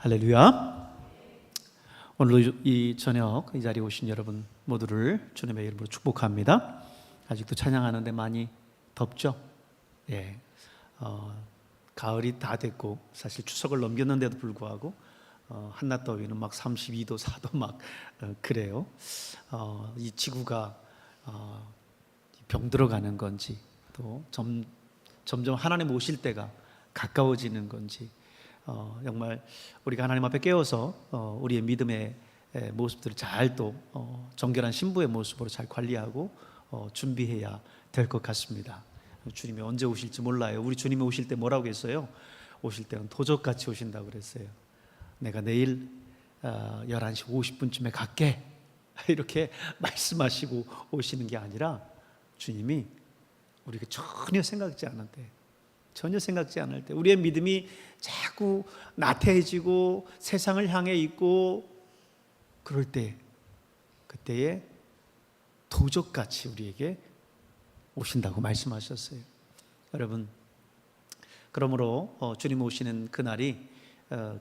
할렐루야. 오늘 이 저녁 이 자리에 오신 여러분 모두를 주님의 이름으로 축복합니다. 아직도 찬양하는데 많이 덥죠? 예. 가을이 다 됐고 사실 추석을 넘겼는데도 불구하고 한낮 더위는 막 32도, 4도 막 그래요. 이 지구가 병들어가는 건지 또 점점 하나님 오실 때가 가까워지는 건지 정말 우리가 하나님 앞에 깨어서 우리의 믿음의 모습들을 잘 또 정결한 신부의 모습으로 잘 관리하고 준비해야 될 것 같습니다. 주님이 언제 오실지 몰라요. 우리 주님이 오실 때 뭐라고 했어요? 오실 때는 도적같이 오신다고 그랬어요. 내가 내일 11시 50분쯤에 갈게 이렇게 말씀하시고 오시는 게 아니라 주님이 우리가 전혀 생각지 않을 때 우리의 믿음이 자꾸 나태해지고 세상을 향해 있고 그럴 때 그때에 도적같이 우리에게 오신다고 말씀하셨어요. 여러분, 그러므로 주님 오시는 그날이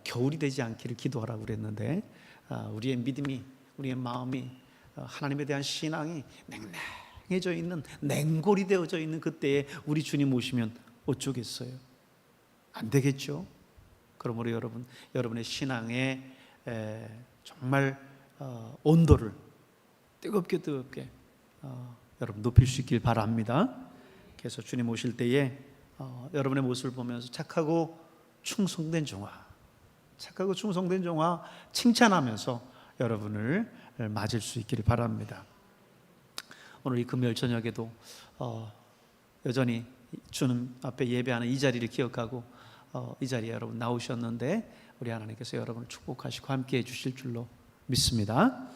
겨울이 되지 않기를 기도하라고 그랬는데 우리의 믿음이, 우리의 마음이, 하나님에 대한 신앙이 냉랭해져 있는, 냉골이 되어져 있는 그때에 우리 주님 오시면 어쩌겠어요? 안 되겠죠? 그러므로 여러분의 신앙의 정말 온도를 뜨겁게 여러분 높일 수 있길 바랍니다. 그래서 주님 오실 때에 여러분의 모습을 보면서 착하고 충성된 종아 칭찬하면서 여러분을 맞을 수 있기를 바랍니다. 오늘 이 금요일 저녁에도 여전히 주님 앞에 예배하는 이 자리를 기억하고 이 자리에 여러분 나오셨는데 우리 하나님께서 여러분을 축복하시고 함께해 주실 줄로 믿습니다.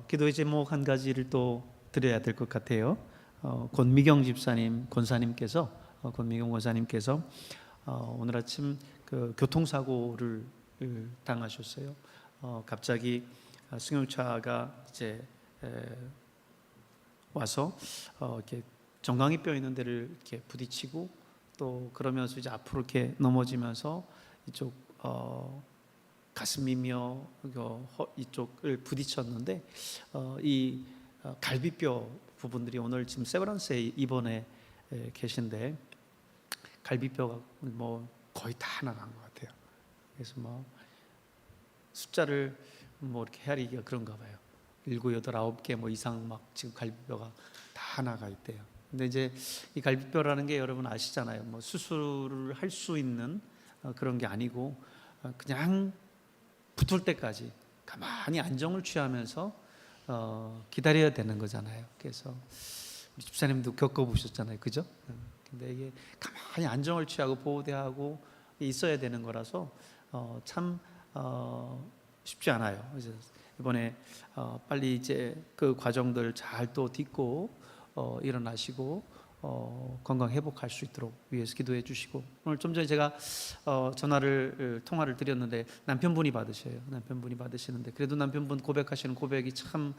기도의 제목 한 가지를 또 드려야 될 것 같아요. 권미경 권사님께서 오늘 아침 그 교통사고를 당하셨어요. 갑자기 승용차가 이제 와서 이렇게 정강이뼈 있는 데를 이렇게 부딪히고 또 그러면서 이제 앞으로 이렇게 넘어지면서 이쪽 가슴이며 이쪽을 부딪혔는데 이 갈비뼈 부분들이 오늘 지금 세브란스에 입원해 계신데 갈비뼈가 뭐 거의 다 나간 것 같아요. 그래서 뭐 숫자를 뭐 이렇게 헤아리기가 그런가 봐요. 7, 8, 9개 뭐 이상 막 지금 갈비뼈가 다 나가 있대요. 근데 이제 이 갈비뼈라는 게 여러분 아시잖아요. 뭐 수술을 할 수 있는 그런 게 아니고 그냥 붙을 때까지 가만히 안정을 취하면서 기다려야 되는 거잖아요. 그래서 우리 집사님도 겪어보셨잖아요, 그죠? 근데 이게 가만히 안정을 취하고 보호대하고 있어야 되는 거라서 참 쉽지 않아요. 그래서 이번에 빨리 이제 그 과정들 잘 또 딛고 일어나시고 건강 회복할 수 있도록 위해서 기도해 주시고, 오늘 좀 전에 제가 통화를 드렸는데 남편분이 받으시는데 그래도 남편분 고백하시는 고백이 참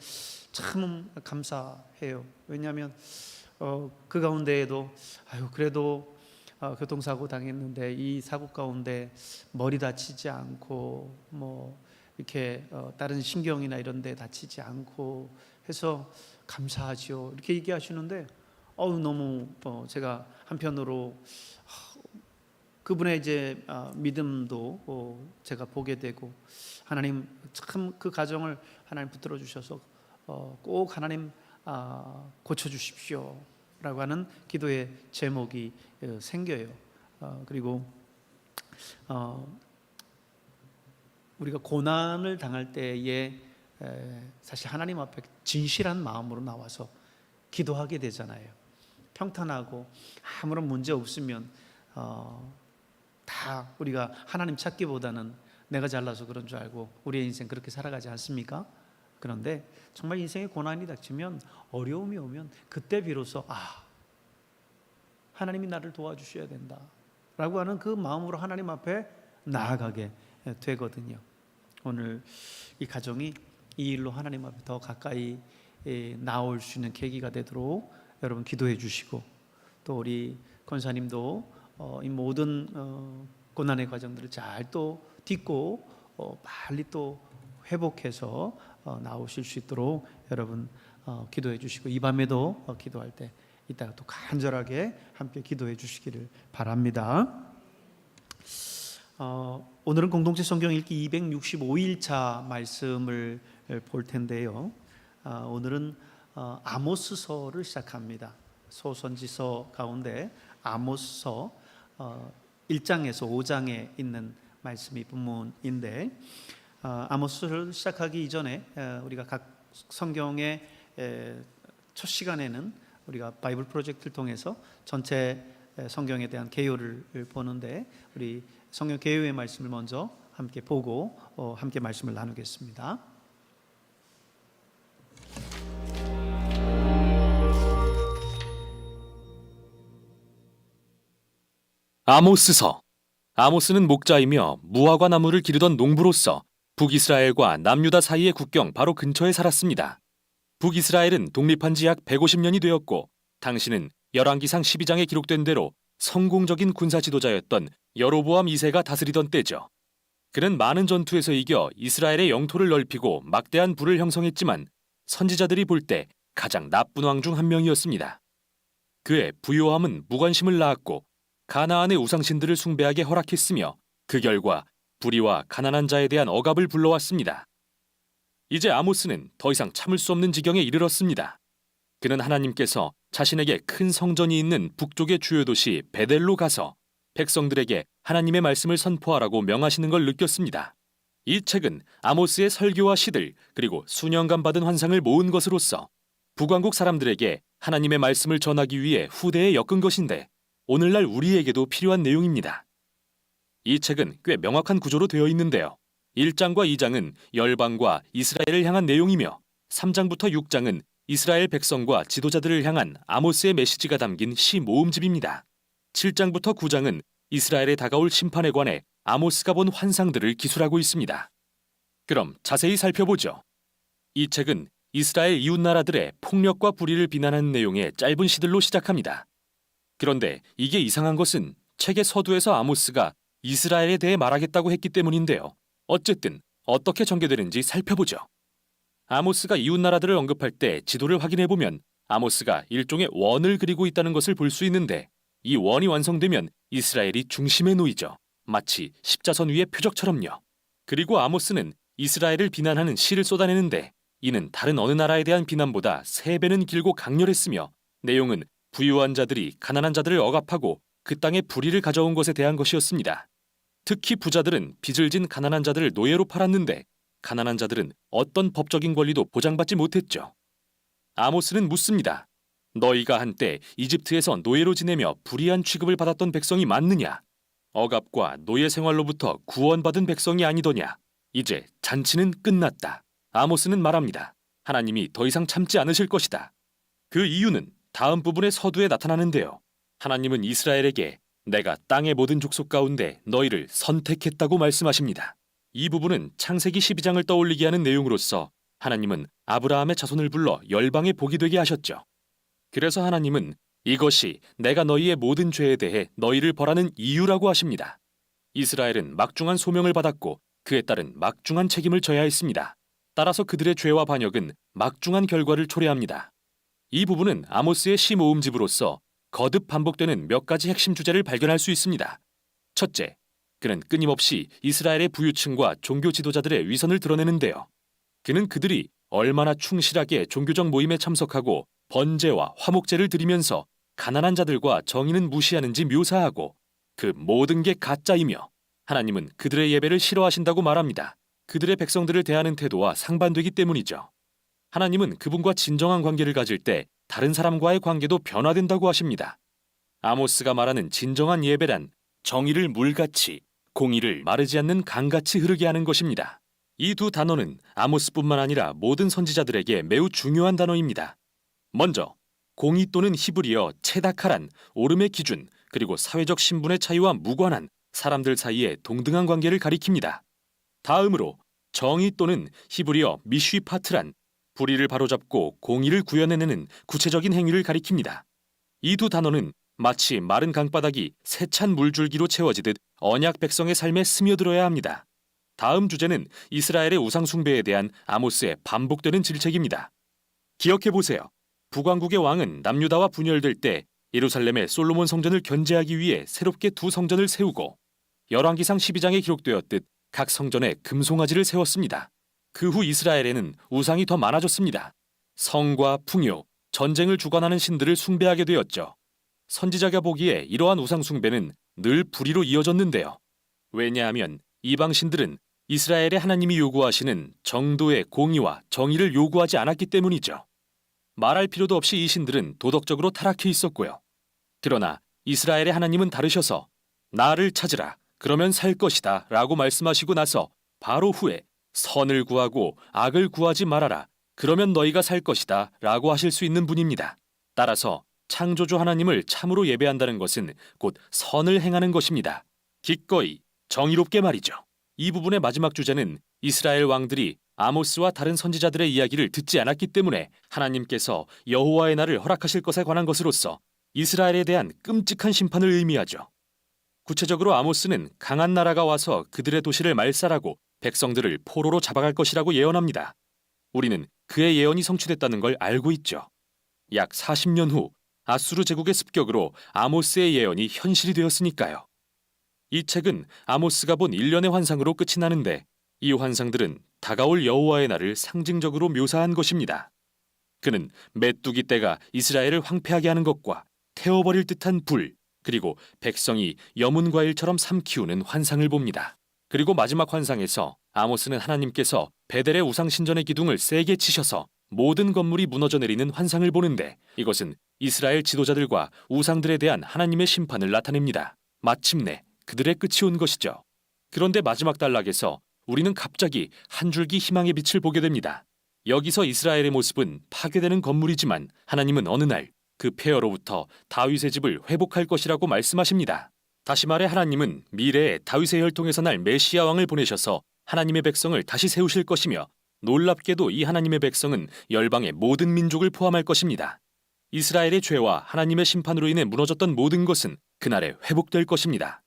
감사해요. 왜냐하면 그 가운데에도 그래도 교통사고 당했는데 이 사고 가운데 머리 다치지 않고 뭐 이렇게 다른 신경이나 이런 데 다치지 않고 해서 감사하지요, 이렇게 얘기하시는데 너무 제가 한편으로 그분의 이제 믿음도 제가 보게 되고, 하나님 참 그 가정을 하나님 붙들어 주셔서 꼭 하나님 고쳐주십시오 라고 하는 기도의 제목이 생겨요. 그리고 우리가 고난을 당할 때에 사실 하나님 앞에 진실한 마음으로 나와서 기도하게 되잖아요. 평탄하고 아무런 문제 없으면 다 우리가 하나님 찾기보다는 내가 잘나서 그런 줄 알고 우리의 인생 그렇게 살아가지 않습니까? 그런데 정말 인생에 고난이 닥치면, 어려움이 오면 그때 비로소 하나님이 나를 도와주셔야 된다 라고 하는 그 마음으로 하나님 앞에 나아가게 되거든요. 오늘 이 가정이 이 일로 하나님 앞에 더 가까이 나올 수 있는 계기가 되도록 여러분 기도해 주시고, 또 우리 권사님도 이 모든 고난의 과정들을 잘 또 딛고 빨리 또 회복해서 나오실 수 있도록 여러분 기도해 주시고, 이 밤에도 기도할 때 이따가 또 간절하게 함께 기도해 주시기를 바랍니다. 오늘은 공동체 성경 읽기 265일차 말씀을 볼 텐데요. 오늘은 아모스서를 시작합니다. 소선지서 가운데 아모스서 1장에서 5장에 있는 말씀이 본문인데, 아모스를 시작하기 이전에 우리가 각 성경의 첫 시간에는 우리가 바이블 프로젝트를 통해서 전체 성경에 대한 개요를 보는데, 우리 성경 개요의 말씀을 먼저 함께 보고 함께 말씀을 나누겠습니다. 아모스서. 아모스는 목자이며 무화과 나무를 기르던 농부로서 북이스라엘과 남유다 사이의 국경 바로 근처에 살았습니다. 북이스라엘은 독립한 지 약 150년이 되었고, 당시는 열왕기상 12장에 기록된 대로 성공적인 군사 지도자였던 여로보암 2세가 다스리던 때죠. 그는 많은 전투에서 이겨 이스라엘의 영토를 넓히고 막대한 부를 형성했지만 선지자들이 볼 때 가장 나쁜 왕 중 한 명이었습니다. 그의 부요함은 무관심을 낳았고 가나안의 우상신들을 숭배하게 허락했으며, 그 결과 불의와 가난한 자에 대한 억압을 불러왔습니다. 이제 아모스는 더 이상 참을 수 없는 지경에 이르렀습니다. 그는 하나님께서 자신에게 큰 성전이 있는 북쪽의 주요 도시 베델로 가서 백성들에게 하나님의 말씀을 선포하라고 명하시는 걸 느꼈습니다. 이 책은 아모스의 설교와 시들, 그리고 수년간 받은 환상을 모은 것으로서 북왕국 사람들에게 하나님의 말씀을 전하기 위해 후대에 엮은 것인데, 오늘날 우리에게도 필요한 내용입니다. 이 책은 꽤 명확한 구조로 되어 있는데요. 1장과 2장은 열방과 이스라엘을 향한 내용이며, 3장부터 6장은 이스라엘 백성과 지도자들을 향한 아모스의 메시지가 담긴 시 모음집입니다. 7장부터 9장은 이스라엘에 다가올 심판에 관해 아모스가 본 환상들을 기술하고 있습니다. 그럼 자세히 살펴보죠. 이 책은 이스라엘 이웃나라들의 폭력과 불의를 비난하는 내용의 짧은 시들로 시작합니다. 그런데 이게 이상한 것은 책의 서두에서 아모스가 이스라엘에 대해 말하겠다고 했기 때문인데요. 어쨌든 어떻게 전개되는지 살펴보죠. 아모스가 이웃나라들을 언급할 때 지도를 확인해보면 아모스가 일종의 원을 그리고 있다는 것을 볼 수 있는데, 이 원이 완성되면 이스라엘이 중심에 놓이죠. 마치 십자선 위의 표적처럼요. 그리고 아모스는 이스라엘을 비난하는 시를 쏟아내는데, 이는 다른 어느 나라에 대한 비난보다 3배는 길고 강렬했으며, 내용은 부유한 자들이 가난한 자들을 억압하고 그 땅에 불의를 가져온 것에 대한 것이었습니다. 특히 부자들은 빚을 진 가난한 자들을 노예로 팔았는데, 가난한 자들은 어떤 법적인 권리도 보장받지 못했죠. 아모스는 묻습니다. 너희가 한때 이집트에서 노예로 지내며 불의한 취급을 받았던 백성이 맞느냐? 억압과 노예 생활로부터 구원받은 백성이 아니더냐? 이제 잔치는 끝났다. 아모스는 말합니다. 하나님이 더 이상 참지 않으실 것이다. 그 이유는 다음 부분의 서두에 나타나는데요. 하나님은 이스라엘에게 내가 땅의 모든 족속 가운데 너희를 선택했다고 말씀하십니다. 이 부분은 창세기 12장을 떠올리게 하는 내용으로서 하나님은 아브라함의 자손을 불러 열방의 복이 되게 하셨죠. 그래서 하나님은 이것이 내가 너희의 모든 죄에 대해 너희를 벌하는 이유라고 하십니다. 이스라엘은 막중한 소명을 받았고 그에 따른 막중한 책임을 져야 했습니다. 따라서 그들의 죄와 반역은 막중한 결과를 초래합니다. 이 부분은 아모스의 시 모음집으로서 거듭 반복되는 몇 가지 핵심 주제를 발견할 수 있습니다. 첫째, 그는 끊임없이 이스라엘의 부유층과 종교 지도자들의 위선을 드러내는데요. 그는 그들이 얼마나 충실하게 종교적 모임에 참석하고 번제와 화목제를 드리면서 가난한 자들과 정의는 무시하는지 묘사하고, 그 모든 게 가짜이며 하나님은 그들의 예배를 싫어하신다고 말합니다. 그들의 백성들을 대하는 태도와 상반되기 때문이죠. 하나님은 그분과 진정한 관계를 가질 때 다른 사람과의 관계도 변화된다고 하십니다. 아모스가 말하는 진정한 예배란 정의를 물같이, 공의를 마르지 않는 강같이 흐르게 하는 것입니다. 이 두 단어는 아모스뿐만 아니라 모든 선지자들에게 매우 중요한 단어입니다. 먼저 공의 또는 히브리어 체다카란 옳음의 기준, 그리고 사회적 신분의 차이와 무관한 사람들 사이의 동등한 관계를 가리킵니다. 다음으로 정의 또는 히브리어 미쉬파트란 불의를 바로잡고 공의를 구현해내는 구체적인 행위를 가리킵니다. 이 두 단어는 마치 마른 강바닥이 세찬 물줄기로 채워지듯 언약 백성의 삶에 스며들어야 합니다. 다음 주제는 이스라엘의 우상 숭배에 대한 아모스의 반복되는 질책입니다. 기억해 보세요. 북왕국의 왕은 남유다와 분열될 때 예루살렘의 솔로몬 성전을 견제하기 위해 새롭게 두 성전을 세우고 열왕기상 12장에 기록되었듯 각 성전에 금송아지를 세웠습니다. 그 후 이스라엘에는 우상이 더 많아졌습니다. 성과 풍요, 전쟁을 주관하는 신들을 숭배하게 되었죠. 선지자가 보기에 이러한 우상 숭배는 늘 불의로 이어졌는데요. 왜냐하면 이방 신들은 이스라엘의 하나님이 요구하시는 정도의 공의와 정의를 요구하지 않았기 때문이죠. 말할 필요도 없이 이 신들은 도덕적으로 타락해 있었고요. 그러나 이스라엘의 하나님은 다르셔서 나를 찾으라 그러면 살 것이다 라고 말씀하시고 나서 바로 후에 선을 구하고 악을 구하지 말아라 그러면 너희가 살 것이다 라고 하실 수 있는 분입니다. 따라서 창조주 하나님을 참으로 예배한다는 것은 곧 선을 행하는 것입니다. 기꺼이 정의롭게 말이죠. 이 부분의 마지막 주제는 이스라엘 왕들이 아모스와 다른 선지자들의 이야기를 듣지 않았기 때문에 하나님께서 여호와의 날을 허락하실 것에 관한 것으로서 이스라엘에 대한 끔찍한 심판을 의미하죠. 구체적으로 아모스는 강한 나라가 와서 그들의 도시를 말살하고 백성들을 포로로 잡아갈 것이라고 예언합니다. 우리는 그의 예언이 성취됐다는 걸 알고 있죠. 약 40년 후 아수르 제국의 습격으로 아모스의 예언이 현실이 되었으니까요. 이 책은 아모스가 본 일련의 환상으로 끝이 나는데 이 환상들은 다가올 여호와의 날을 상징적으로 묘사한 것입니다. 그는 메뚜기 떼가 이스라엘을 황폐하게 하는 것과 태워버릴 듯한 불, 그리고 백성이 여문 과일처럼 삼키우는 환상을 봅니다. 그리고 마지막 환상에서 아모스는 하나님께서 베델의 우상 신전의 기둥을 세게 치셔서 모든 건물이 무너져 내리는 환상을 보는데 이것은 이스라엘 지도자들과 우상들에 대한 하나님의 심판을 나타냅니다. 마침내 그들의 끝이 온 것이죠. 그런데 마지막 단락에서 우리는 갑자기 한 줄기 희망의 빛을 보게 됩니다. 여기서 이스라엘의 모습은 파괴되는 건물이지만 하나님은 어느 날 그 폐허로부터 다윗의 집을 회복할 것이라고 말씀하십니다. 다시 말해 하나님은 미래에 다윗의 혈통에서 날 메시아 왕을 보내셔서 하나님의 백성을 다시 세우실 것이며 놀랍게도 이 하나님의 백성은 열방의 모든 민족을 포함할 것입니다. 이스라엘의 죄와 하나님의 심판으로 인해 무너졌던 모든 것은 그날에 회복될 것입니다.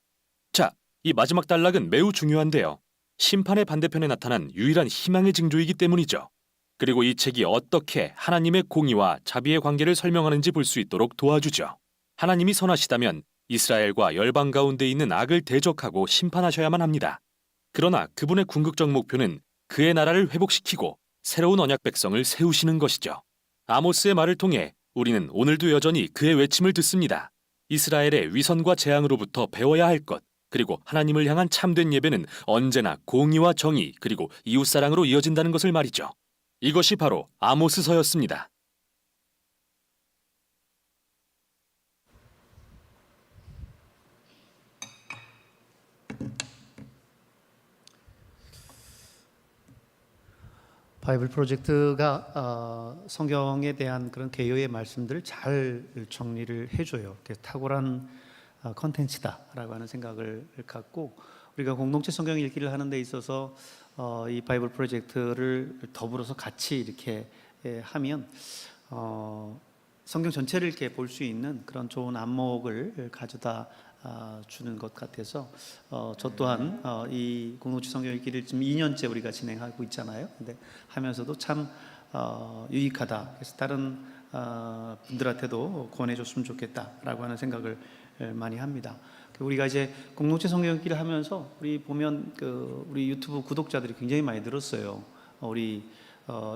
자, 이 마지막 단락은 매우 중요한데요. 심판의 반대편에 나타난 유일한 희망의 징조이기 때문이죠. 그리고 이 책이 어떻게 하나님의 공의와 자비의 관계를 설명하는지 볼 수 있도록 도와주죠. 하나님이 선하시다면 이스라엘과 열방 가운데 있는 악을 대적하고 심판하셔야만 합니다. 그러나 그분의 궁극적 목표는 그의 나라를 회복시키고 새로운 언약 백성을 세우시는 것이죠. 아모스의 말을 통해 우리는 오늘도 여전히 그의 외침을 듣습니다. 이스라엘의 위선과 재앙으로부터 배워야 할 것, 그리고 하나님을 향한 참된 예배는 언제나 공의와 정의 그리고 이웃사랑으로 이어진다는 것을 말이죠. 이것이 바로 아모스서였습니다. 바이블 프로젝트가 성경에 대한 그런 개요의 말씀들을 잘 정리를 해줘요. 탁월한 컨텐츠다라고 하는 생각을 갖고 우리가 공동체 성경 읽기를 하는 데 있어서 이 바이블 프로젝트를 더불어서 같이 이렇게 하면 성경 전체를 이렇게 볼 수 있는 그런 좋은 안목을 가져다 주는 것 같아서 저 또한 이 공동체 성경 읽기를 지금 2년째 우리가 진행하고 있잖아요. 근데 하면서도 참 유익하다. 그래서 다른 분들한테도 권해줬으면 좋겠다라고 하는 생각을 많이 합니다. 우리가 이제 공동체 성경 읽기를 하면서 우리 보면 우리 유튜브 구독자들이 굉장히 많이 늘었어요. 우리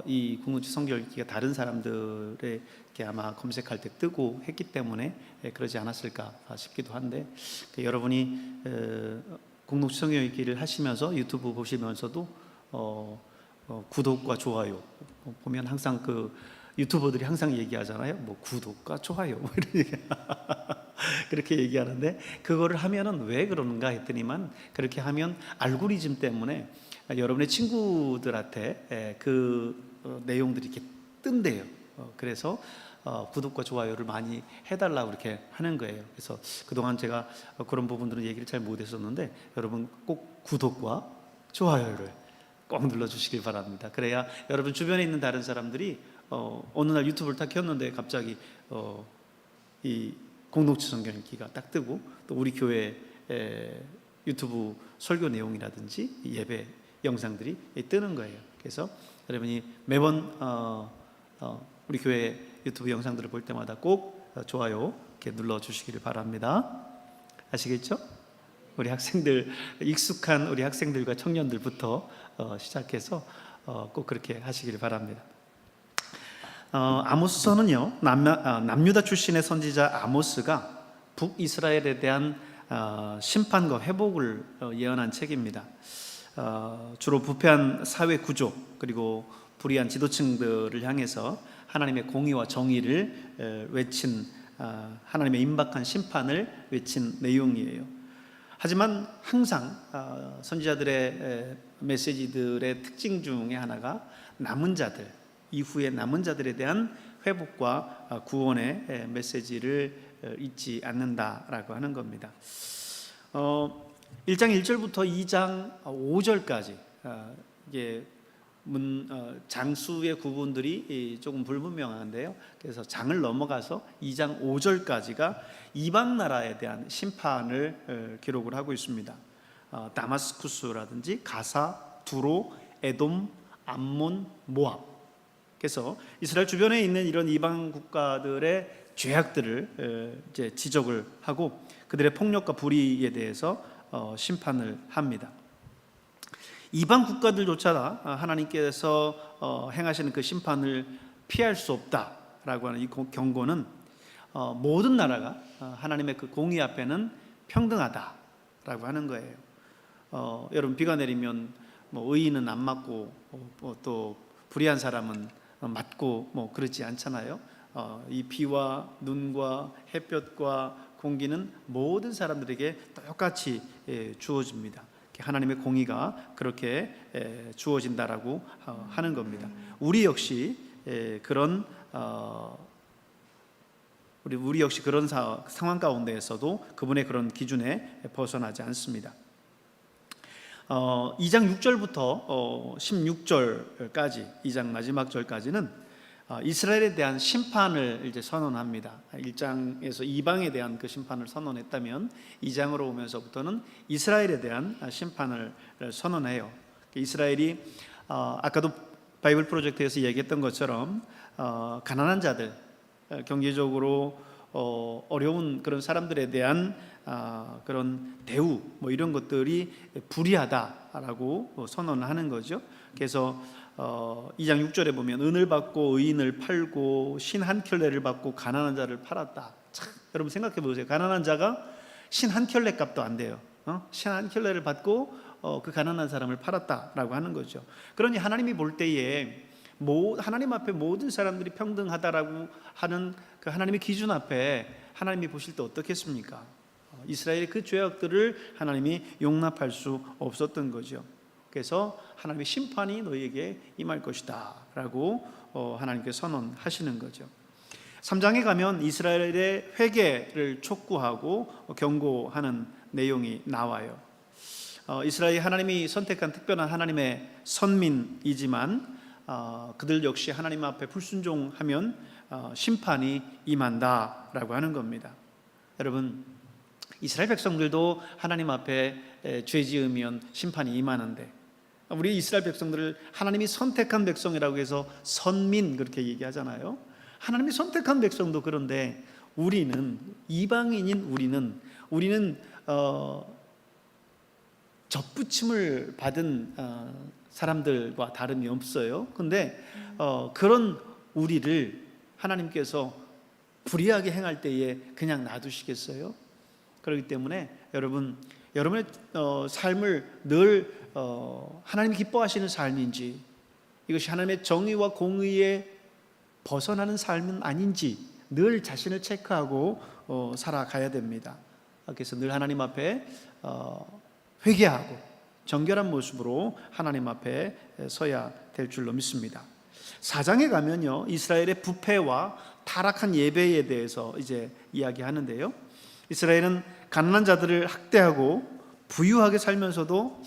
이 공동체 성경 읽기가 다른 사람들의 아마 검색할 때 뜨고 했기 때문에 그러지 않았을까 싶기도 한데 여러분이 공동체 성경 읽기를 하시면서 유튜브 보시면서도 구독과 좋아요 보면 항상 유튜버들이 항상 얘기하잖아요. 뭐 구독과 좋아요 뭐 이런 얘기 그렇게 얘기하는데 그거를 하면은 왜 그러는가 했더니만 그렇게 하면 알고리즘 때문에 여러분의 친구들한테 그 내용들이 이렇게 뜬대요. 그래서 구독과 좋아요를 많이 해달라고 이렇게 하는 거예요. 그래서 그동안 제가 그런 부분들은 얘기를 잘 못했었는데 여러분 꼭 구독과 좋아요를 꼭 눌러주시길 바랍니다. 그래야 여러분 주변에 있는 다른 사람들이 어느 날 유튜브를 딱 켰는데 갑자기 이 공동체 성경 읽기가 딱 뜨고 또 우리 교회 유튜브 설교 내용이라든지 예배 영상들이 뜨는 거예요. 그래서 여러분이 매번 우리 교회 유튜브 영상들을 볼 때마다 꼭 좋아요 이렇게 눌러주시기를 바랍니다. 아시겠죠? 우리 학생들, 익숙한 우리 학생들과 청년들부터 시작해서 꼭 그렇게 하시기를 바랍니다. 아모스서는요, 남유다 출신의 선지자 아모스가 북이스라엘에 대한 심판과 회복을 예언한 책입니다. 주로 부패한 사회 구조 그리고 불의한 지도층들을 향해서 하나님의 공의와 정의를 외친, 하나님의 임박한 심판을 외친 내용이에요. 하지만 항상 선지자들의 메시지들의 특징 중에 하나가 남은 자들, 이후에 남은 자들에 대한 회복과 구원의 메시지를 잊지 않는다라고 하는 겁니다. 1장 1절부터 2장 5절까지 이게 장수의 구분들이 조금 불분명한데요. 그래서 장을 넘어가서 2장 5절까지가 이방 나라에 대한 심판을 기록을 하고 있습니다. 다마스쿠스라든지 가사, 두로, 에돔, 암몬, 모압. 그래서 이스라엘 주변에 있는 이런 이방 국가들의 죄악들을 이제 지적을 하고 그들의 폭력과 불의에 대해서 심판을 합니다. 이방 국가들조차 하나님께서 행하시는 그 심판을 피할 수 없다라고 하는 이 경고는 모든 나라가 하나님의 그 공의 앞에는 평등하다라고 하는 거예요. 여러분 비가 내리면 의인은 안 맞고 또 불의한 사람은 맞고 그렇지 않잖아요. 이 비와 눈과 햇볕과 공기는 모든 사람들에게 똑같이 주어집니다. 하나님의 공의가 그렇게 주어진다라고 하는 겁니다. 우리 역시 그런 상황 가운데에서도 그분의 그런 기준에 벗어나지 않습니다. 2장 6절부터 16절까지 2장 마지막 절까지는 이스라엘에 대한 심판을 이제 선언합니다. 1장에서 이방에 대한 그 심판을 선언했다면 2장으로 오면서부터는 이스라엘에 대한 심판을 선언해요. 이스라엘이 아까도 바이블 프로젝트에서 얘기했던 것처럼 가난한 자들, 경제적으로 어려운 그런 사람들에 대한 그런 대우 이런 것들이 불의하다라고 선언하는 거죠. 그래서 2장 6절에 보면 은을 받고 의인을 팔고 신 한 켤레를 받고 가난한 자를 팔았다. 참, 여러분 생각해 보세요. 가난한 자가 신 한 켤레 값도 안 돼요. 신 한 켤레를 받고 그 가난한 사람을 팔았다라고 하는 거죠. 그러니 하나님이 볼 때에 하나님 앞에 모든 사람들이 평등하다라고 하는 그 하나님의 기준 앞에 하나님이 보실 때 어떻겠습니까? 이스라엘의 그 죄악들을 하나님이 용납할 수 없었던 거죠. 그래서 하나님의 심판이 너희에게 임할 것이다 라고 하나님께 선언하시는 거죠. 3장에 가면 이스라엘의 회개를 촉구하고 경고하는 내용이 나와요. 이스라엘이 하나님이 선택한 특별한 하나님의 선민이지만 그들 역시 하나님 앞에 불순종하면 심판이 임한다라고 하는 겁니다. 여러분, 이스라엘 백성들도 하나님 앞에 죄 지으면 심판이 임하는데 우리 이스라엘 백성들을 하나님이 선택한 백성이라고 해서 선민 그렇게 얘기하잖아요. 하나님이 선택한 백성도 그런데 우리는 이방인인 우리는 접붙임을 받은 사람들과 다름이 없어요. 근데 그런 우리를 하나님께서 불의하게 행할 때에 그냥 놔두시겠어요? 그렇기 때문에 여러분의 삶을 늘 하나님이 기뻐하시는 삶인지 이것이 하나님의 정의와 공의에 벗어나는 삶은 아닌지 늘 자신을 체크하고 살아가야 됩니다. 그래서 늘 하나님 앞에 회개하고 정결한 모습으로 하나님 앞에 서야 될 줄로 믿습니다. 4장에 가면요, 이스라엘의 부패와 타락한 예배에 대해서 이제 이야기하는데요. 이스라엘은 가난한 자들을 학대하고 부유하게 살면서도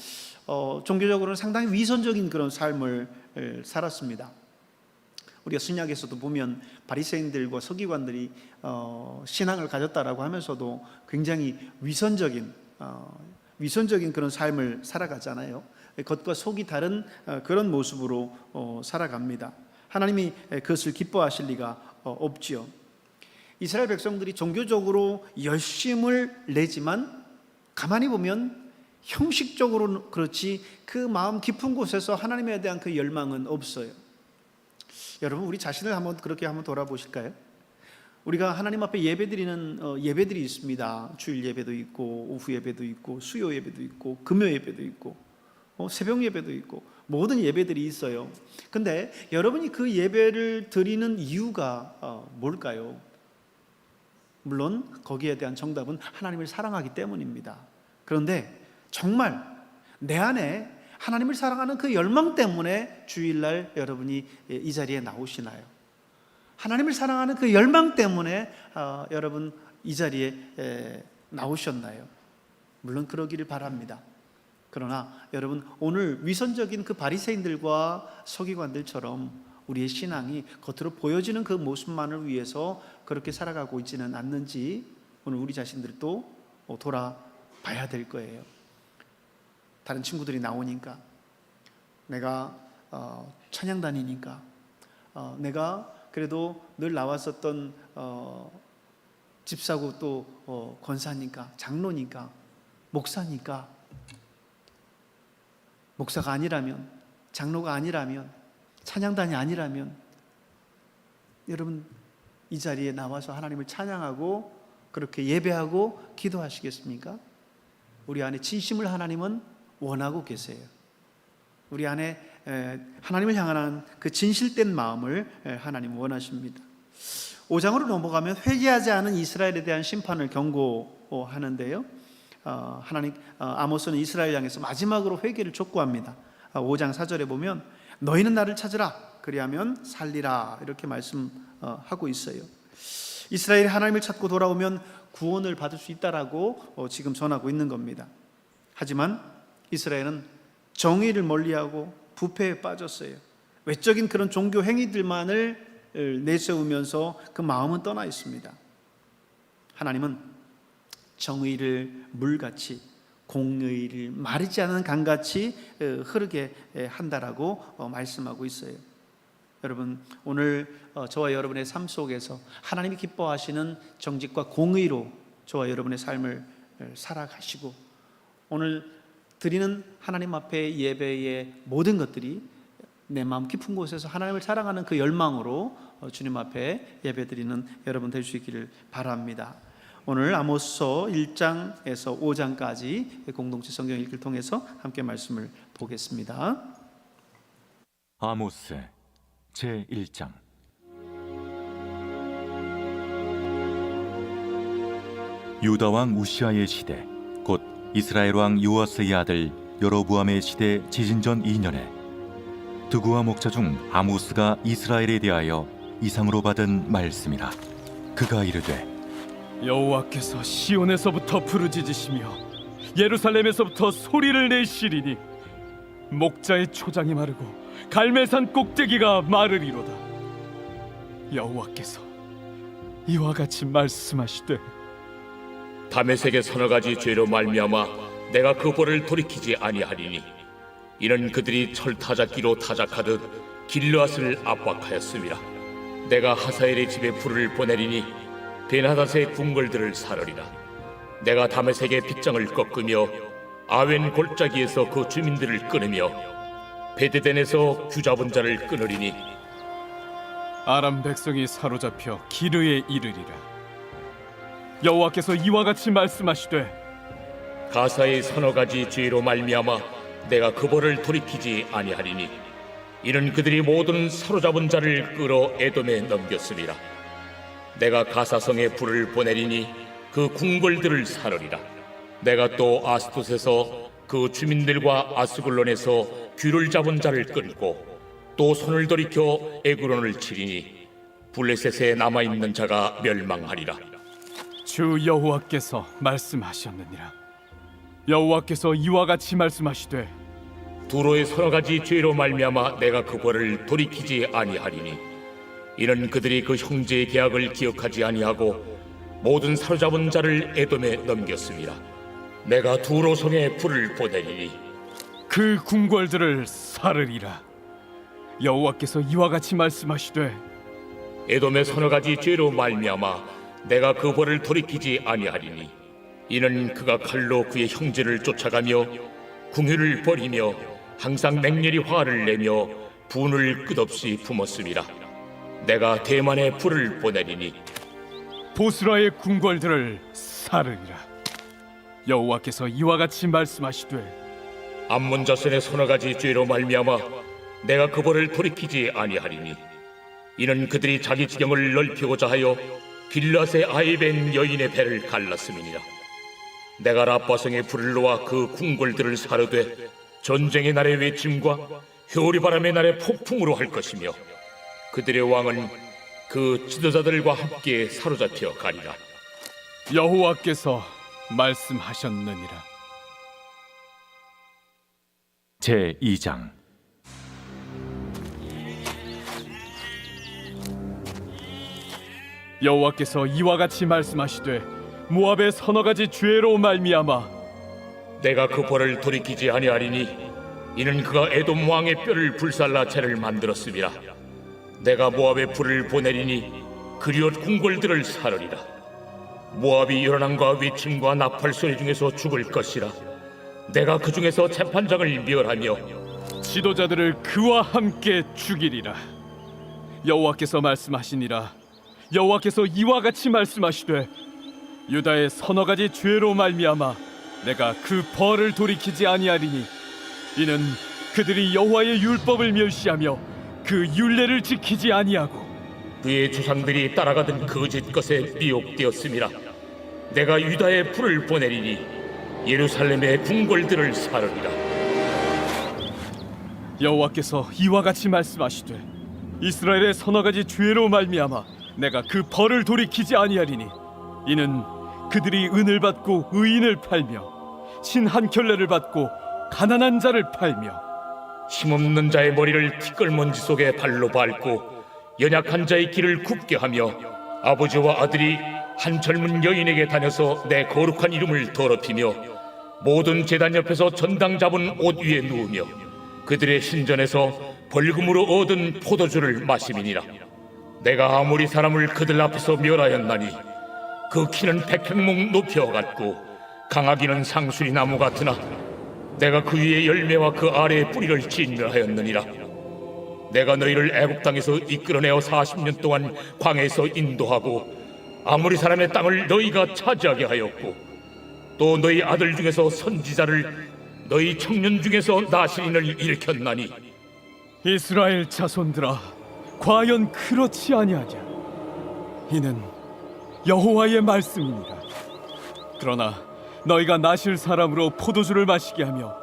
종교적으로는 상당히 위선적인 그런 삶을 살았습니다. 우리가 신약에서도 보면 바리새인들과 서기관들이 신앙을 가졌다라고 하면서도 굉장히 위선적인 위선적인 그런 삶을 살아가잖아요. 겉과 속이 다른 그런 모습으로 살아갑니다. 하나님이 그것을 기뻐하실 리가 없지요. 이스라엘 백성들이 종교적으로 열심을 내지만 가만히 보면 형식적으로는 그렇지 그 마음 깊은 곳에서 하나님에 대한 그 열망은 없어요. 여러분, 우리 자신을 그렇게 한번 돌아보실까요? 우리가 하나님 앞에 예배드리는 예배들이 있습니다. 주일 예배도 있고, 오후 예배도 있고, 수요 예배도 있고, 금요 예배도 있고, 새벽 예배도 있고, 모든 예배들이 있어요. 근데 여러분이 그 예배를 드리는 이유가 뭘까요? 물론 거기에 대한 정답은 하나님을 사랑하기 때문입니다. 그런데 정말 내 안에 하나님을 사랑하는 그 열망 때문에 주일날 여러분이 이 자리에 나오시나요? 하나님을 사랑하는 그 열망 때문에 여러분 이 자리에 나오셨나요? 물론 그러기를 바랍니다. 그러나 여러분, 오늘 위선적인 그 바리새인들과 서기관들처럼 우리의 신앙이 겉으로 보여지는 그 모습만을 위해서 그렇게 살아가고 있지는 않는지 오늘 우리 자신들도 돌아봐야 될 거예요. 다른 친구들이 나오니까, 내가 찬양단이니까, 내가 그래도 늘 나왔었던 집사고 또 권사니까, 장로니까, 목사니까, 목사가 아니라면, 장로가 아니라면, 찬양단이 아니라면 여러분 이 자리에 나와서 하나님을 찬양하고 그렇게 예배하고 기도하시겠습니까? 우리 안에 진심을 하나님은 원하고 계세요. 우리 안에 하나님을 향한 그 진실된 마음을 하나님 원하십니다. 5장으로 넘어가면 회개하지 않은 이스라엘에 대한 심판을 경고하는데요. 아모스는 이스라엘 향해서 마지막으로 회개를 촉구합니다. 5장 4절에 보면 너희는 나를 찾으라 그리하면 살리라 이렇게 말씀하고 있어요. 이스라엘이 하나님을 찾고 돌아오면 구원을 받을 수 있다라고 지금 전하고 있는 겁니다. 하지만 이스라엘은 정의를 멀리하고 부패에 빠졌어요. 외적인 그런 종교 행위들만을 내세우면서 그 마음은 떠나 있습니다. 하나님은 정의를 물같이, 공의를 마르지 않은 강같이 흐르게 한다라고 말씀하고 있어요. 여러분, 오늘 저와 여러분의 삶 속에서 하나님이 기뻐하시는 정직과 공의로 저와 여러분의 삶을 살아가시고, 오늘 드리는 하나님 앞에 예배의 모든 것들이 내 마음 깊은 곳에서 하나님을 사랑하는 그 열망으로 주님 앞에 예배드리는 여러분 될 수 있기를 바랍니다. 오늘 아모스서 1장에서 5장까지 공동체 성경 읽기를 통해서 함께 말씀을 보겠습니다. 아모스 제1장. 유다 왕 우시아의 시대, 곧 이스라엘 왕 요아스의 아들 여로보암의 시대 지진전 2년에 드구와 목자 중 아모스가 이스라엘에 대하여 이상으로 받은 말씀이라. 그가 이르되 여호와께서 시온에서부터 부르짖으시며 예루살렘에서부터 소리를 내시리니 목자의 초장이 마르고 갈멜산 꼭대기가 마르리로다. 여호와께서 이와 같이 말씀하시되 다메섹의 서너 가지 죄로 말미암아 내가 그 벌을 돌이키지 아니하리니 이는 그들이 철타작기로 타작하듯 길르앗을 압박하였음이라. 내가 하사엘의 집에 불을 보내리니 베나닷의 궁궐들을 사르리라. 내가 다메섹의 빗장을 꺾으며 아웬 골짜기에서 그 주민들을 끊으며 베데덴에서 규잡은 자를 끊으리니 아람 백성이 사로잡혀 기르에 이르리라. 여호와께서 이와 같이 말씀하시되 가사의 서너 가지 죄로 말미암아 내가 그 벌을 돌이키지 아니하리니 이는 그들이 모든 사로잡은 자를 끌어 에돔에 넘겼으리라. 내가 가사성에 불을 보내리니 그 궁궐들을 사르리라. 내가 또 아스돗에서 그 주민들과 아스글론에서 귀를 잡은 자를 끌고 또 손을 돌이켜 에그론을 치리니 블레셋에 남아있는 자가 멸망하리라. 주 여호와께서 말씀하셨느니라. 여호와께서 이와 같이 말씀하시되 두로의 서너 가지 죄로 말미암아 내가 그 벌을 돌이키지 아니하리니 이는 그들이 그 형제의 계약을 기억하지 아니하고 모든 사로잡은 자를 에돔에 넘겼습니다. 내가 두로성에 불을 보내리니 그 궁궐들을 사르리라. 여호와께서 이와 같이 말씀하시되 에돔의 서너 가지 죄로 말미암아 내가 그 벌을 돌이키지 아니하리니 이는 그가 칼로 그의 형제를 쫓아가며 궁유를 버리며 항상 맹렬히 화를 내며 분을 끝없이 품었음이라. 내가 대만에 불을 보내리니 보스라의 궁궐들을 사르리라. 여호와께서 이와 같이 말씀하시되 암몬 자손의 서너 가지 죄로 말미암아 내가 그 벌을 돌이키지 아니하리니 이는 그들이 자기 지경을 넓히고자 하여 길앗의 아이벤 여인의 배를 갈랐음이니라. 내가 라빠성의 불을 놓아 그 궁궐들을 사르되 전쟁의 날의 외침과 효리바람의 날의 폭풍으로 할 것이며 그들의 왕은 그 지도자들과 함께 사로잡혀 가리라. 여호와께서 말씀하셨느니라. 제2장 여호와께서 이와 같이 말씀하시되 모압의 서너 가지 죄로 말미암아 내가 그 벌을 돌이키지 아니하리니 이는 그가 에돔 왕의 뼈를 불살라 채를 만들었음이라. 내가 모압에 불을 보내리니 그리옷 궁궐들을 사르리라. 모압이 요란함과 외침과 나팔 소리 중에서 죽을 것이라. 내가 그 중에서 재판장을 멸하며 지도자들을 그와 함께 죽이리라. 여호와께서 말씀하시니라. 여호와께서 이와 같이 말씀하시되 유다의 서너 가지 죄로 말미암아 내가 그 벌을 돌이키지 아니하리니 이는 그들이 여호와의 율법을 멸시하며 그 율례를 지키지 아니하고 그의 조상들이 따라가던 거짓 것에 미혹되었음이라. 내가 유다에 불을 보내리니 예루살렘의 궁궐들을 사르리라. 여호와께서 이와 같이 말씀하시되 이스라엘의 서너 가지 죄로 말미암아 내가 그 벌을 돌이키지 아니하리니 이는 그들이 은을 받고 의인을 팔며 신 한 켤레를 받고 가난한 자를 팔며 힘없는 자의 머리를 티끌먼지 속에 발로 밟고 연약한 자의 길을 굽게 하며 아버지와 아들이 한 젊은 여인에게 다녀서 내 거룩한 이름을 더럽히며 모든 제단 옆에서 전당 잡은 옷 위에 누우며 그들의 신전에서 벌금으로 얻은 포도주를 마심이니라. 내가 아무리 사람을 그들 앞에서 멸하였나니 그 키는 백향목 높이와 같고 강하기는 상수리 나무 같으나 내가 그 위에 열매와 그 아래에 뿌리를 진멸하였느니라. 내가 너희를 애굽 땅에서 이끌어내어 40년 동안 광야에서 인도하고 아무리 사람의 땅을 너희가 차지하게 하였고 또 너희 아들 중에서 선지자를 너희 청년 중에서 나시린을 일으켰나니 이스라엘 자손들아 과연 그렇지 아니하냐. 이는 여호와의 말씀이니라. 그러나 너희가 나실 사람으로 포도주를 마시게 하며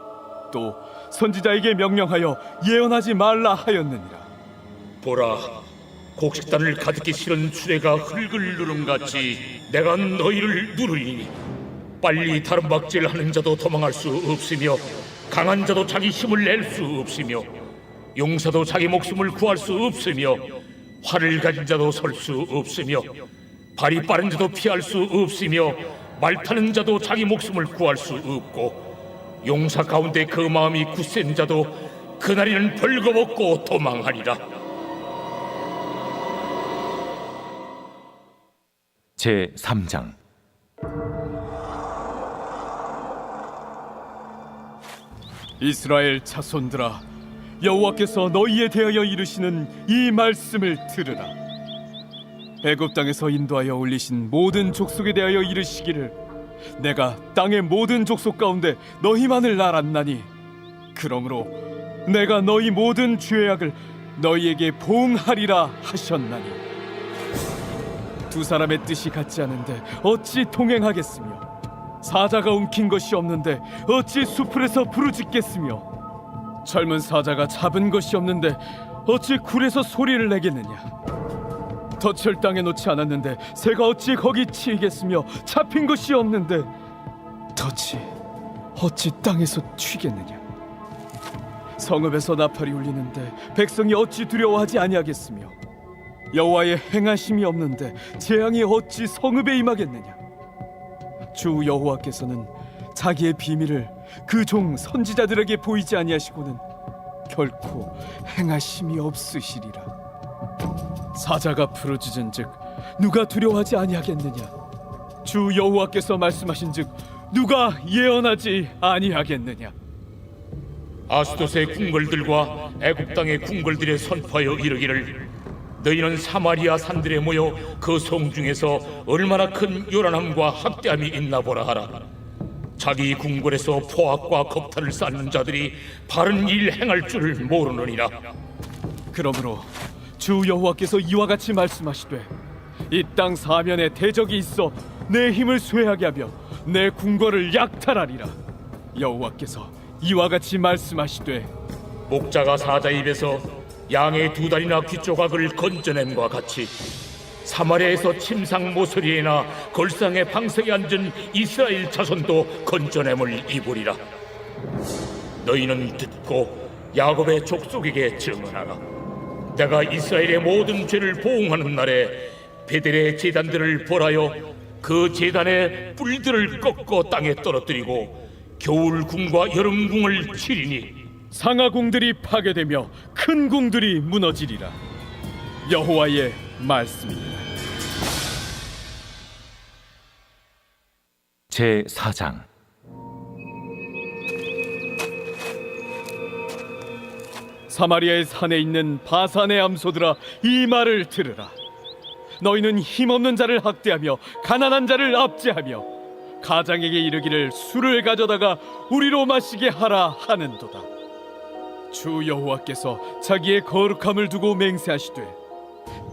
또 선지자에게 명령하여 예언하지 말라 하였느니라. 보라, 곡식단을 가득히 실은 수레가 흙을 누름같이 내가 너희를 누르리니 빨리 다름박질 하는 자도 도망할 수 없으며 강한 자도 자기 힘을 낼 수 없으며 용사도 자기 목숨을 구할 수 없으며 활을 가진 자도 설 수 없으며 발이 빠른 자도 피할 수 없으며 말 타는 자도 자기 목숨을 구할 수 없고 용사 가운데 그 마음이 굳센 자도 그날에는 벌거벗고 도망하리라. 제3장 이스라엘 자손들아 여호와께서 너희에 대하여 이르시는 이 말씀을 들으라. 애굽 땅에서 인도하여 올리신 모든 족속에 대하여 이르시기를 내가 땅의 모든 족속 가운데 너희만을 알았나니 그러므로 내가 너희 모든 죄악을 너희에게 보응하리라 하셨나니 두 사람의 뜻이 같지 않은데 어찌 동행하겠으며 사자가 움킨 것이 없는데 어찌 수풀에서 부르짖겠으며 젊은 사자가 잡은 것이 없는데 어찌 굴에서 소리를 내겠느냐. 덫을 땅에 놓지 않았는데 새가 어찌 거기 치이겠으며 잡힌 것이 없는데 덫이 어찌 땅에서 튀겠느냐. 성읍에서 나팔이 울리는데 백성이 어찌 두려워하지 아니하겠으며 여호와의 행하심이 없는데 재앙이 어찌 성읍에 임하겠느냐. 주 여호와께서는 자기의 비밀을 그 종 선지자들에게 보이지 아니하시고는 결코 행하심이 없으시리라. 사자가 부르짖은즉 누가 두려워하지 아니하겠느냐? 주 여호와께서 말씀하신즉 누가 예언하지 아니하겠느냐? 아스돗의 궁궐들과 애굽 땅의 궁궐들에 선포하여 이르기를 너희는 사마리아 산들에 모여 그 성 중에서 얼마나 큰 요란함과 학대함이 있나 보라 하라. 자기 궁궐에서 포악과 겁탈을 쌓는 자들이 바른 일 행할 줄을 모르느니라. 그러므로 주 여호와께서 이와 같이 말씀하시되 이 땅 사면에 대적이 있어 내 힘을 쇠하게 하며 내 궁궐을 약탈하리라. 여호와께서 이와 같이 말씀하시되 목자가 사자 입에서 양의 두 다리나 귀 조각을 건져냄과 같이 사마리아에서 침상 모서리에나 걸상의 방석에 앉은 이스라엘 자손도 건져냄을 입으리라. 너희는 듣고 야곱의 족속에게 증언하라. 내가 이스라엘의 모든 죄를 보응하는 날에 베델의 제단들을 벌하여 그 제단의 뿔들을 꺾어 땅에 떨어뜨리고 겨울궁과 여름궁을 치리니 상하궁들이 파괴되며 큰 궁들이 무너지리라. 여호와의 말씀입니다. 제 4장. 사마리아의 산에 있는 바산의 암소들아, 이 말을 들으라. 너희는 힘없는 자를 학대하며 가난한 자를 압제하며 가장에게 이르기를 술을 가져다가 우리로 마시게 하라 하는도다. 주 여호와께서 자기의 거룩함을 두고 맹세하시되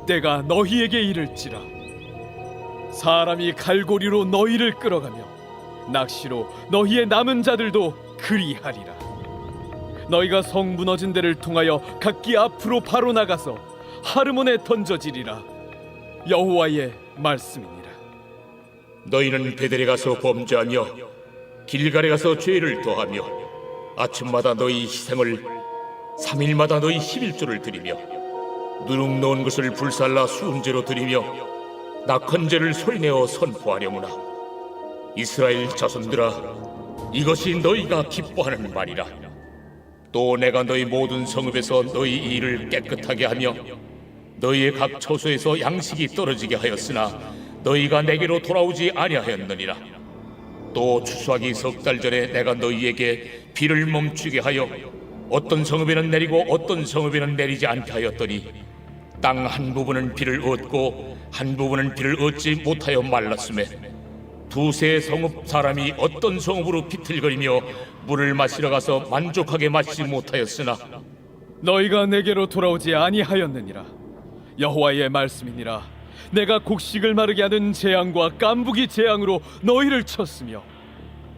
때가 너희에게 이를지라. 사람이 갈고리로 너희를 끌어가며 낚시로 너희의 남은 자들도 그리하리라. 너희가 성 무너진 데를 통하여 각기 앞으로 바로 나가서 하르몬에 던져지리라. 여호와의 말씀이니라. 너희는 베델에 가서 범죄하며 길갈에 가서 죄를 더하며 아침마다 너희 희생을 3일마다 너희 11조를 드리며 누룩 넣은 것을 불살라 수음제로 드리며 낙헌제를 소리내어 선포하려무나. 이스라엘 자손들아, 이것이 너희가 기뻐하는 말이라. 또 내가 너희 모든 성읍에서 너희 일을 깨끗하게 하며 너희의 각 처소에서 양식이 떨어지게 하였으나 너희가 내게로 돌아오지 아니하였느니라. 또 추수하기 석 달 전에 내가 너희에게 비를 멈추게 하여 어떤 성읍에는 내리고 어떤 성읍에는 내리지 않게 하였더니 땅 한 부분은 비를 얻고 한 부분은 비를 얻지 못하여 말랐음에 두세 성읍 사람이 어떤 성읍으로 비틀거리며 물을 마시러 가서 만족하게 마시지 못하였으나 너희가 내게로 돌아오지 아니하였느니라. 여호와의 말씀이니라. 내가 곡식을 마르게 하는 재앙과 깐부기 재앙으로 너희를 쳤으며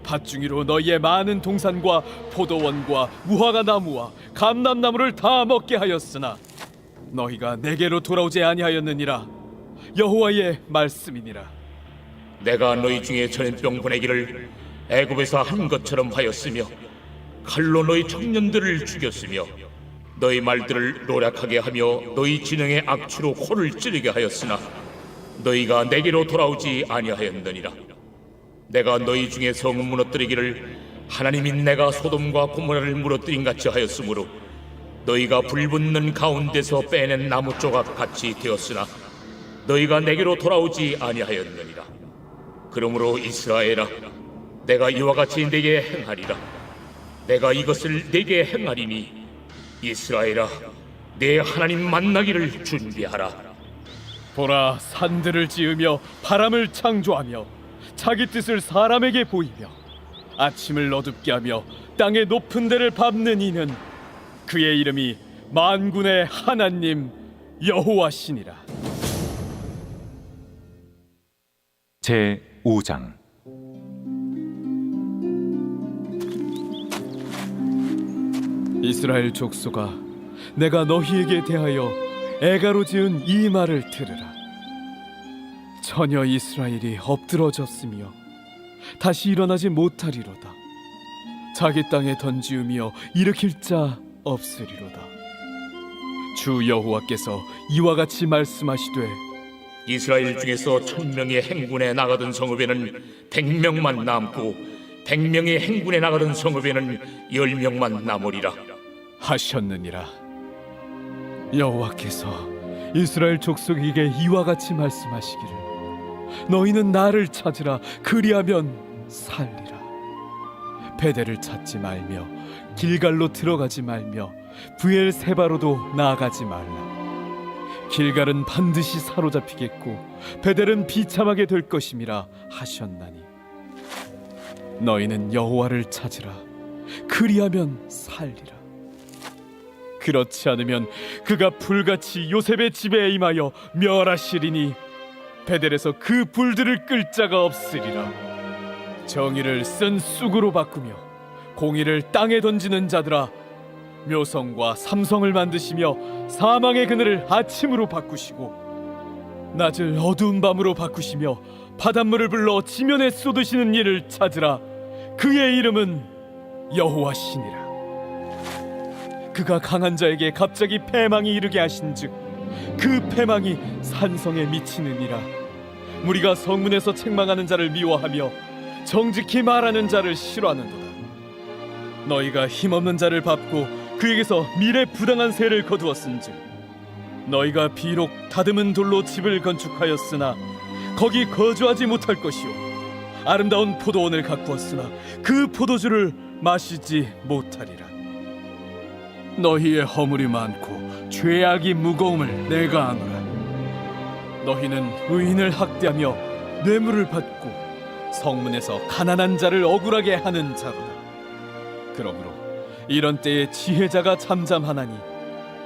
밭중이로 너희의 많은 동산과 포도원과 무화과 나무와 감람나무를 다 먹게 하였으나 너희가 내게로 돌아오지 아니하였느니라. 여호와의 말씀이니라. 내가 너희 중에 전염병 보내기를 애굽에서 한 것처럼 하였으며 칼로 너희 청년들을 죽였으며 너희 말들을 노략하게 하며 너희 진영의 악취로 코를 찌르게 하였으나 너희가 내게로 돌아오지 아니하였느니라. 내가 너희 중에 성을 무너뜨리기를 하나님이 내가 소돔과 고모라를 무너뜨린 같이 하였으므로 너희가 불붙는 가운데서 빼낸 나무 조각 같이 되었으나 너희가 내게로 돌아오지 아니하였느니라. 그러므로 이스라엘아, 내가 이와 같이 내게 행하리라. 내가 이것을 내게 행하리니 이스라엘아, 내 하나님 만나기를 준비하라. 보라, 산들을 지으며 바람을 창조하며 자기 뜻을 사람에게 보이며 아침을 어둡게 하며 땅의 높은 데를 밟는 이는 그의 이름이 만군의 하나님 여호와시니라. 제 5장. 이스라엘 족속아, 내가 너희에게 대하여 애가로 지은 이 말을 들으라. 처녀 이스라엘이 엎드러졌으며 다시 일어나지 못하리로다. 자기 땅에 던지우며 일으킬 자 없으리로다. 주 여호와께서 이와 같이 말씀하시되 이스라엘 중에서 1000명의 행군에 나가던 성읍에는 100명만 남고 100명이 행군에 나가던 성읍에는 10명만 남으리라. 하셨느니라. 여호와께서 이스라엘 족속에게 이와 같이 말씀하시기를 너희는 나를 찾으라 그리하면 살리라. 베델을 찾지 말며 길갈로 들어가지 말며 브엘세바로도 나아가지 말라. 길갈은 반드시 사로잡히겠고 베델은 비참하게 될 것임이라 하셨나니 너희는 여호와를 찾으라 그리하면 살리라. 그렇지 않으면 그가 불같이 요셉의 집에 임하여 멸하시리니 베델에서 그 불들을 끌 자가 없으리라. 정의를 쓴 쑥으로 바꾸며 공의를 땅에 던지는 자들아, 묘성과 삼성을 만드시며 사망의 그늘을 아침으로 바꾸시고 낮을 어두운 밤으로 바꾸시며 바닷물을 불러 지면에 쏟으시는 이를 찾으라. 그의 이름은 여호와시니라. 그가 강한 자에게 갑자기 패망이 이르게 하신즉 그 패망이 산성에 미치느니라. 무리가 성문에서 책망하는 자를 미워하며 정직히 말하는 자를 싫어하는도다. 너희가 힘없는 자를 밟고 그에게서 미래 부당한 세를 거두었은즉 너희가 비록 다듬은 돌로 집을 건축하였으나 거기 거주하지 못할 것이요 아름다운 포도원을 가꾸었으나 그 포도주를 마시지 못하리라. 너희의 허물이 많고 죄악이 무거움을 내가 아노라. 너희는 의인을 학대하며 뇌물을 받고 성문에서 가난한 자를 억울하게 하는 자로다. 그러므로 이런 때에 지혜자가 잠잠하나니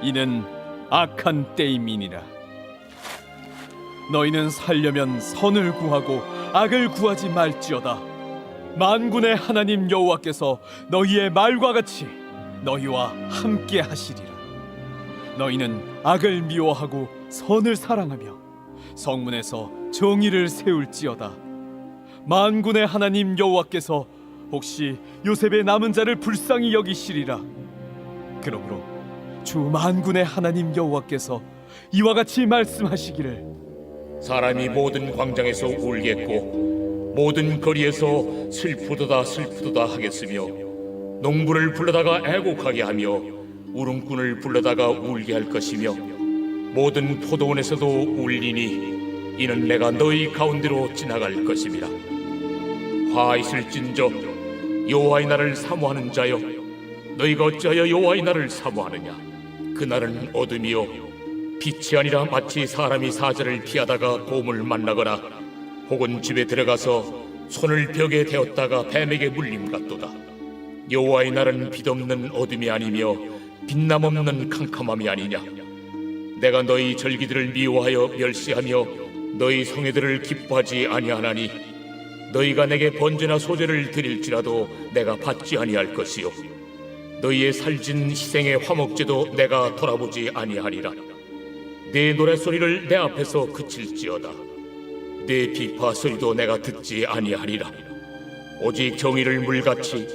이는 악한 때임이니라. 너희는 살려면 선을 구하고 악을 구하지 말지어다. 만군의 하나님 여호와께서 너희의 말과 같이 너희와 함께 하시리라. 너희는 악을 미워하고 선을 사랑하며 성문에서 정의를 세울지어다. 만군의 하나님 여호와께서 혹시 요셉의 남은 자를 불쌍히 여기시리라. 그러므로 주 만군의 하나님 여호와께서 이와 같이 말씀하시기를 사람이 모든 광장에서 울겠고 모든 거리에서 슬프도다 슬프도다 하겠으며 농부를 불러다가 애곡하게 하며 울음꾼을 불러다가 울게 할 것이며 모든 포도원에서도 울리니 이는 내가 너희 가운데로 지나갈 것임이라. 화 있을진저 여호와의 날을 사모하는 자여, 너희가 어찌하여 여호와의 날을 사모하느냐? 그날은 어둠이요 빛이 아니라 마치 사람이 사자를 피하다가 곰을 만나거나 혹은 집에 들어가서 손을 벽에 대었다가 뱀에게 물림 같도다. 여호와의 날은 빛없는 어둠이 아니며 빛남 없는 캄캄함이 아니냐? 내가 너희 절기들을 미워하여 멸시하며 너희 성회들을 기뻐하지 아니하나니 너희가 내게 번제나 소제를 드릴지라도 내가 받지 아니할 것이요 너희의 살진 희생의 화목제도 내가 돌아보지 아니하리라. 네 노랫소리를 내 앞에서 그칠지어다. 네 비파 소리도 내가 듣지 아니하리라. 오직 정의를 물같이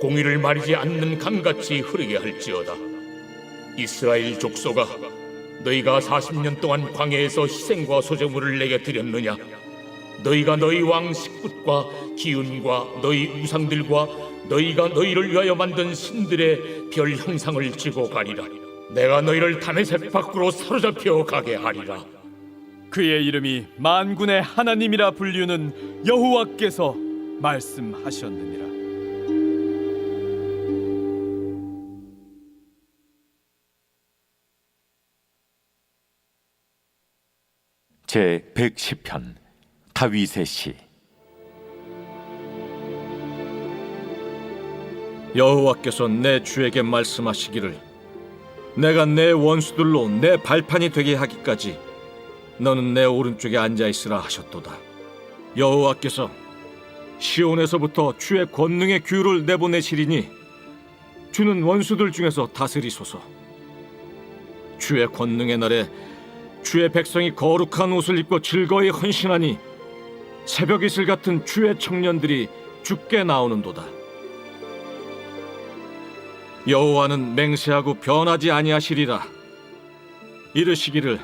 공의를 마르지 않는 강같이 흐르게 할지어다. 이스라엘 족속아, 너희가 40년 동안 광야에서 희생과 소제물을 내게 드렸느냐? 너희가 너희 왕 식굿과 기운과 너희 우상들과 너희가 너희를 위하여 만든 신들의 별 형상을 지고 가리라. 내가 너희를 다메섹 밖으로 사로잡혀 가게 하리라. 그의 이름이 만군의 하나님이라 불리우는 여호와께서 말씀하셨느니라. 제 110편 다윗의 시. 여호와께서 내 주에게 말씀하시기를 내가 내 원수들로 내 발판이 되게 하기까지 너는 내 오른쪽에 앉아 있으라 하셨도다. 여호와께서 시온에서부터 주의 권능의 규를 내보내시리니 주는 원수들 중에서 다스리소서. 주의 권능의 날에 주의 백성이 거룩한 옷을 입고 즐거이 헌신하니 새벽 이슬 같은 주의 청년들이 주께 나오는도다. 여호와는 맹세하고 변하지 아니하시리라. 이르시기를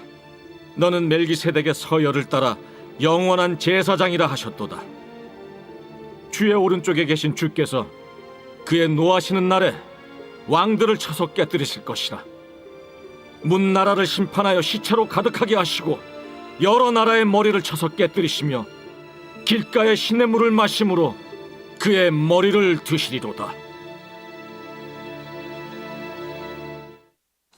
너는 멜기세덱의 서열을 따라 영원한 제사장이라 하셨도다. 주의 오른쪽에 계신 주께서 그의 노하시는 날에 왕들을 쳐서 깨뜨리실 것이라. 문 나라를 심판하여 시체로 가득하게 하시고 여러 나라의 머리를 쳐서 깨뜨리시며 길가의 시냇물을 마심으로 그의 머리를 드시리로다.